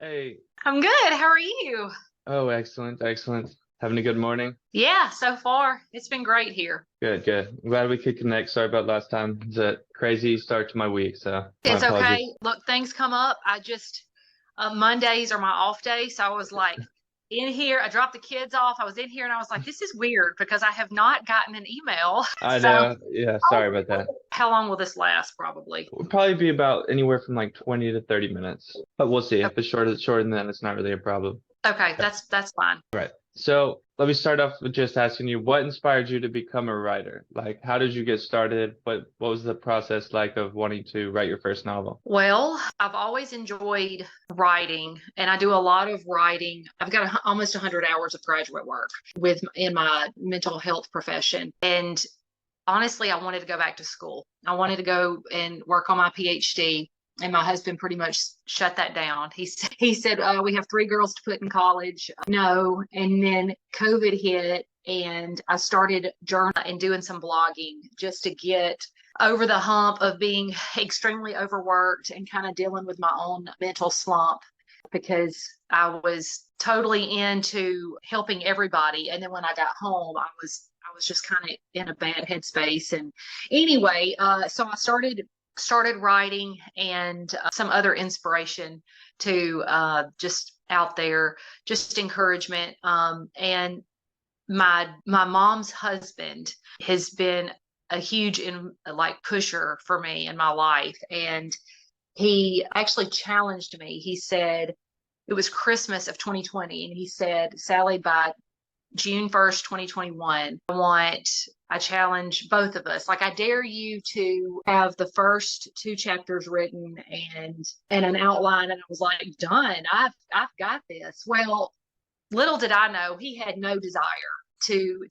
Hey, I'm good. How are you? oh, excellent, excellent. Having a good morning. Yeah, so far it's been great here. Good, good. I'm glad we could connect. Sorry about last time. It's a crazy start to my week, so my It's okay. apologies. Look, things come up. Mondays are my off day. So I was like in here, I dropped the kids off. I was in here and I was like, this is weird because I have not gotten an email. I So know. Yeah, sorry about that. how long will this last? Probably. We'll probably be about anywhere from like 20 to 30 minutes, but we'll see. If it's shorter than that, it's not really a problem. Okay, that's fine. Right. So let me start off with just asking you, what inspired you to become a writer? Like, how did you get started? What was the process like of wanting to write your first novel? Well, I've always enjoyed writing and I do a lot of writing. I've got almost 100 hours of graduate work with in my mental health profession. And honestly, I wanted to go back to school. I wanted to go and work on my PhD. And my husband pretty much shut that down. He said, we have three girls to put in college. No. And then COVID hit and I started journaling and doing some blogging just to get over the hump of being extremely overworked and kind of dealing with my own mental slump because I was totally into helping everybody. And then when I got home, I was just kind of in a bad headspace. And anyway, so I started writing and some other inspiration to just out there, just encouragement. And my mom's husband has been a huge like pusher for me in my life, and he actually challenged me. He said it was Christmas of 2020, and he said, Sally, by June 1st, 2021, I challenge both of us. Like, I dare you to have the first two chapters written and an outline. And I was like, done. I've got this. Well, little did I know he had no desire to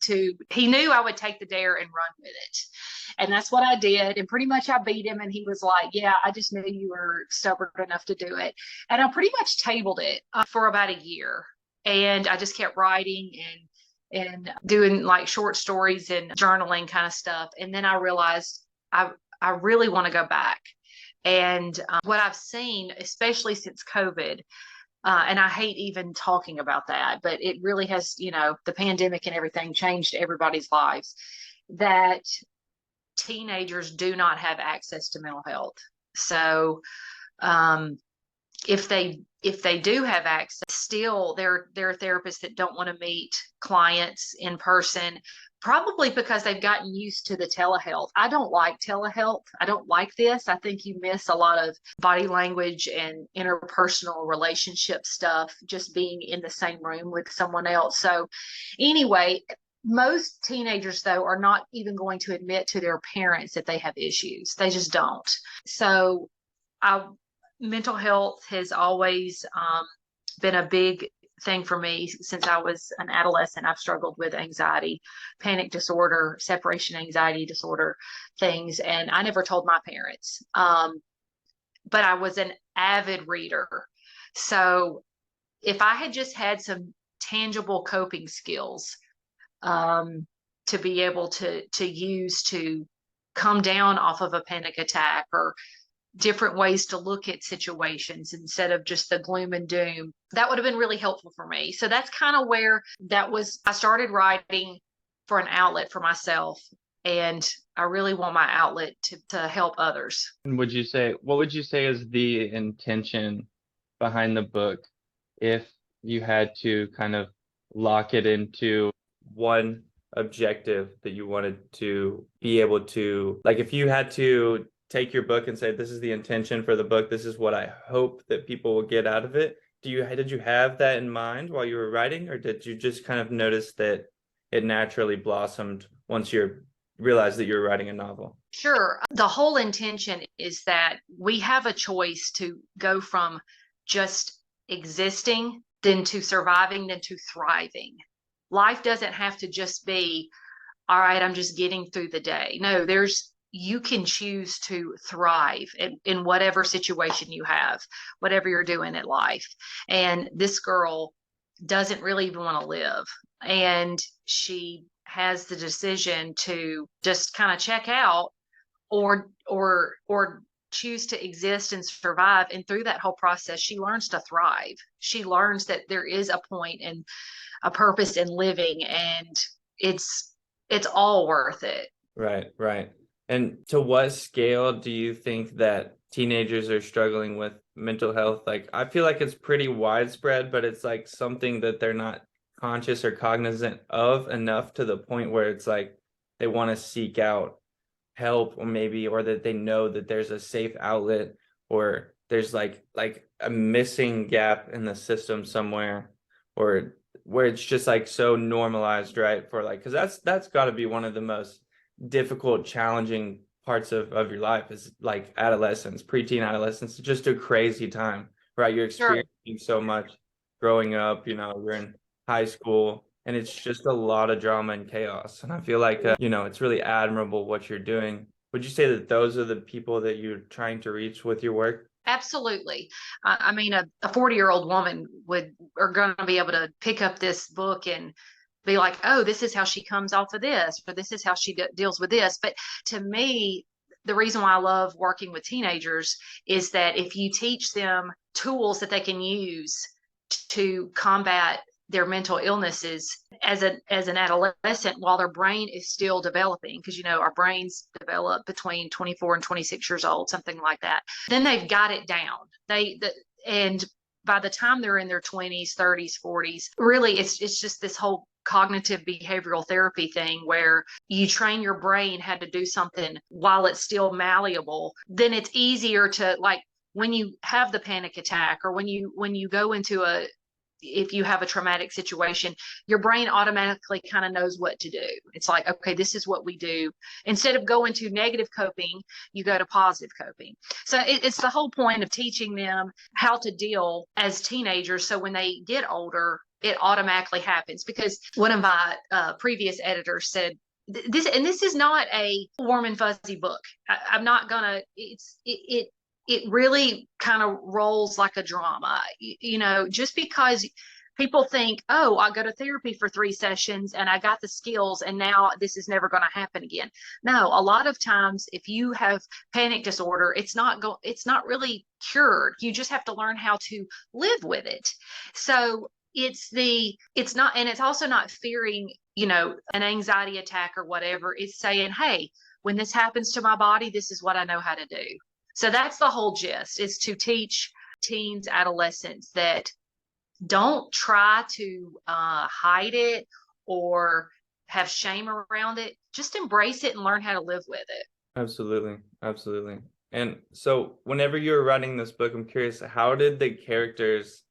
he knew I would take the dare and run with it. And that's what I did. And pretty much I beat him. And he was like, yeah, I just knew you were stubborn enough to do it. And I pretty much tabled it for about a year. And I just kept writing and doing like short stories and journaling kind of stuff. And then I realized I really want to go back. And what I've seen, especially since COVID, and I hate even talking about that, but it really has, the pandemic and everything changed everybody's lives, that teenagers do not have access to mental health. So um, if they do have access, still there are therapists that don't want to meet clients in person, probably because they've gotten used to the telehealth. I don't like telehealth. I don't like this. I think you miss a lot of body language and interpersonal relationship stuff just being in the same room with someone else. So anyway, most teenagers though are not even going to admit to their parents that they have issues. They just don't. So I mental health has always been a big thing for me since I was an adolescent. I've struggled with anxiety, panic disorder, separation anxiety disorder things, and I never told my parents. But I was an avid reader. So if I had just had some tangible coping skills to be able to use to come down off of a panic attack, or different ways to look at situations instead of just the gloom and doom, that would have been really helpful for me. So that's kind of where that was. I started writing for an outlet for myself, and I really want my outlet to help others. And what would you say is the intention behind the book if you had to kind of lock it into one objective that you wanted to be able to, like if you had to take your book and say, this is the intention for the book, this is what I hope that people will get out of it. Did you have that in mind while you were writing, or did you just kind of notice that it naturally blossomed once you realized that you were writing a novel? Sure. The whole intention is that we have a choice to go from just existing, then to surviving, then to thriving. Life doesn't have to just be, all right, I'm just getting through the day. No, you can choose to thrive in whatever situation you have, whatever you're doing in life. And this girl doesn't really even want to live. And she has the decision to just kind of check out, or choose to exist and survive. And through that whole process, she learns to thrive. She learns that there is a point and a purpose in living, and it's all worth it. Right, right. And to what scale do you think that teenagers are struggling with mental health? Like, I feel like it's pretty widespread, but it's like something that they're not conscious or cognizant of enough to the point where it's like they want to seek out help, or maybe, or that they know that there's a safe outlet, or there's like a missing gap in the system somewhere, or where it's just like so normalized, right? For like, because that's got to be one of the most difficult, challenging parts of your life, is like adolescence, preteen adolescence. It's just a crazy time, right? You're Sure. experiencing so much growing up, you're in high school, and it's just a lot of drama and chaos. And I feel like, it's really admirable what you're doing. Would you say that those are the people that you're trying to reach with your work? Absolutely. I mean, a 40-year-old woman are going to be able to pick up this book and be like, oh, this is how she comes off of this, or this is how she deals with this. But to me, the reason why I love working with teenagers is that if you teach them tools that they can use to combat their mental illnesses as an adolescent, while their brain is still developing, because our brains develop between 24 and 26 years old, something like that, then they've got it down. And by the time they're in their 20s, 30s, 40s, really it's just this whole cognitive behavioral therapy thing where you train your brain how to do something while it's still malleable. Then it's easier to, like, when you have the panic attack, or when you go into if you have a traumatic situation, your brain automatically kind of knows what to do. It's like, okay, this is what we do. Instead of going to negative coping, you go to positive coping. So it's the whole point of teaching them how to deal as teenagers. So when they get older, it automatically happens. Because one of my previous editors said, this is not a warm and fuzzy book. I'm not gonna, it really kind of rolls like a drama, just because people think, oh, I go to therapy for 3 sessions and I got the skills and now this is never going to happen again. No, a lot of times if you have panic disorder, it's not really cured. You just have to learn how to live with it. So it's not, and it's also not fearing, an anxiety attack or whatever. It's saying, hey, when this happens to my body, this is what I know how to do. So that's the whole gist, is to teach teens, adolescents, that don't try to hide it or have shame around it. Just embrace it and learn how to live with it. Absolutely, absolutely. And so whenever you were writing this book, I'm curious, how did the characters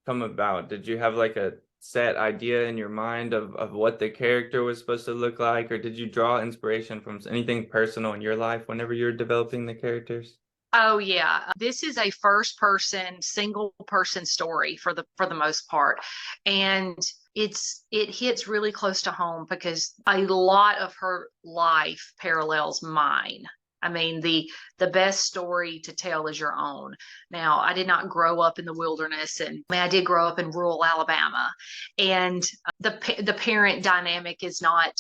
come about? Did you have like a set idea in your mind of what the character was supposed to look like, or did you draw inspiration from anything personal in your life whenever you're developing the characters? Oh yeah, this is a first person, single person story for the most part, and it hits really close to home because a lot of her life parallels mine. I mean, the best story to tell is your own. Now, I did not grow up in the wilderness, and I did grow up in rural Alabama, and the parent dynamic is not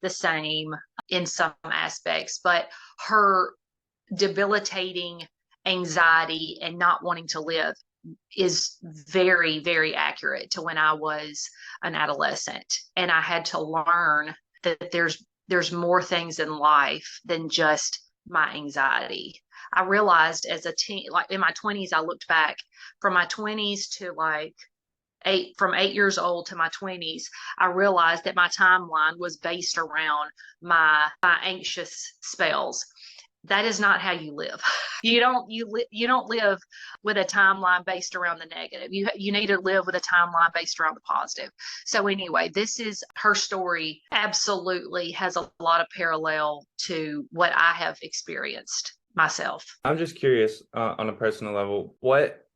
the same in some aspects, but her debilitating anxiety and not wanting to live is very, very accurate to when I was an adolescent. And I had to learn that there's more things in life than just my anxiety. I realized as a teen, like in my 20s, I looked back from my 20s to like from 8 years old to my 20s, I realized that my timeline was based around my anxious spells. That is not how you live. You don't live with a timeline based around the negative. You need to live with a timeline based around the positive. So anyway, this is her story. Absolutely has a lot of parallel to what I have experienced myself. I'm just curious, on a personal level, what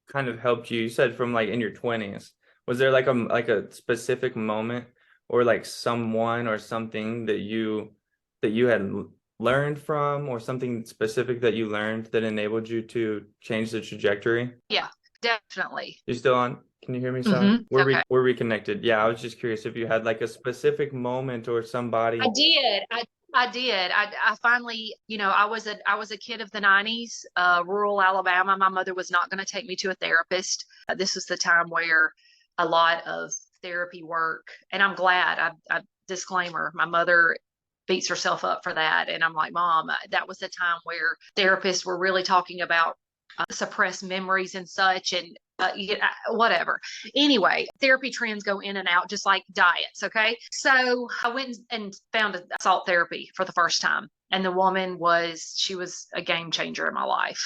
kind of helped you? You said from like in your 20s. Was there like a specific moment, or like someone or something that you had learned from, or something specific that you learned that enabled you to change the trajectory? Yeah, definitely. You still on? Can you hear me, Sally? Okay. We're reconnected. Yeah, I was just curious if you had like a specific moment or somebody. I did. I did. I finally, I was a kid of the 90s, rural Alabama. My mother was not going to take me to a therapist. This was the time where a lot of therapy work, and I'm glad. Disclaimer, my mother beats herself up for that, and I'm like, Mom, that was the time where therapists were really talking about suppressed memories and such, and whatever. Anyway, therapy trends go in and out just like diets. Okay. So I went and found salt therapy for the first time. And the woman she was a game changer in my life.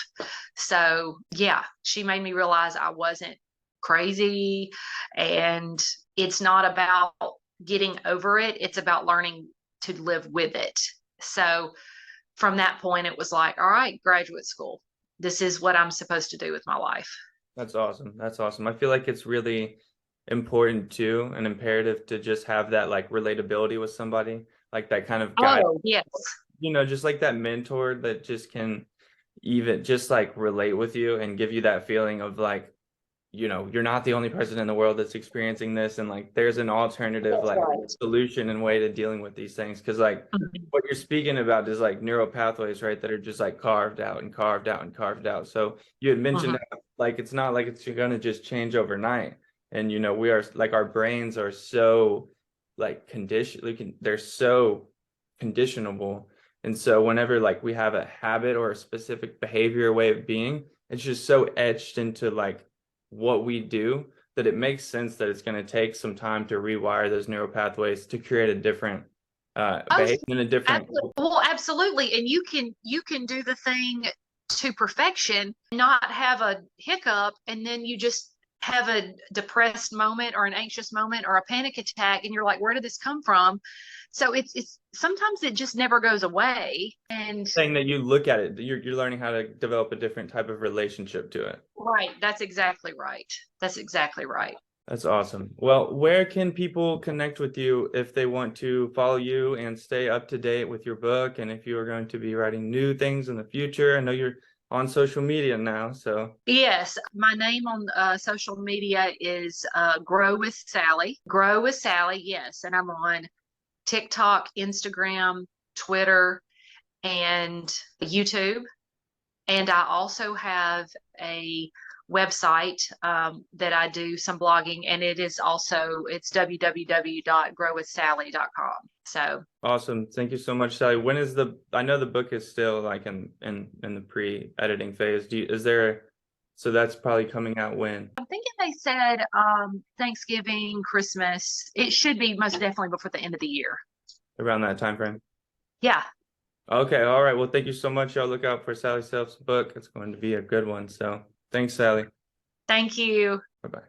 So yeah, she made me realize I wasn't crazy, and it's not about getting over it. It's about learning to live with it. So from that point, it was like, all right, graduate school. This is what I'm supposed to do with my life. That's awesome. That's awesome. I feel like it's really important too, and imperative to just have that like relatability with somebody, like that kind of guy, Oh, yes. just like that mentor that just can even just like relate with you and give you that feeling of like, you're not the only person in the world that's experiencing this, and like there's an alternative That's like right. solution and way to dealing with these things. Because like Mhm. what you're speaking about is like neural pathways, right, that are just like carved out and carved out and carved out. So you had mentioned Mhm. that, like it's not like it's gonna just change overnight. And we are like, our brains are so like they're so conditionable. And so whenever like we have a habit or a specific behavior or way of being, it's just so etched into like what we do that it makes sense that it's going to take some time to rewire those neural pathways to create a different Oh, behavior in a different. well, absolutely. And you can do the thing to perfection, not have a hiccup, and then you just have a depressed moment or an anxious moment or a panic attack, and you're like, where did this come from? So it's sometimes it just never goes away. And Saying that you look at it, you're learning how to develop a different type of relationship to it. right, that's exactly right. That's exactly right. That's awesome. Well, where can people connect with you if they want to follow you and stay up to date with your book, and if you are going to be writing new things in the future? I know you're on social media now, so. Yes, my name on social media is Grow with Sally. Grow with Sally, yes. And I'm on TikTok, Instagram, Twitter, and YouTube. And I also have a website that I do some blogging, and it's www.growwithsally.com. So Awesome. Thank you so much, Sally. I know the book is still like in the pre-editing phase. So that's probably coming out when? I'm thinking they said Thanksgiving, Christmas. It should be most definitely before the end of the year. Around that time frame. Yeah. Okay, all right. Well, thank you so much. Y'all look out for Sally Self's book. It's going to be a good one. So thanks, Sally. Thank you. Bye-bye.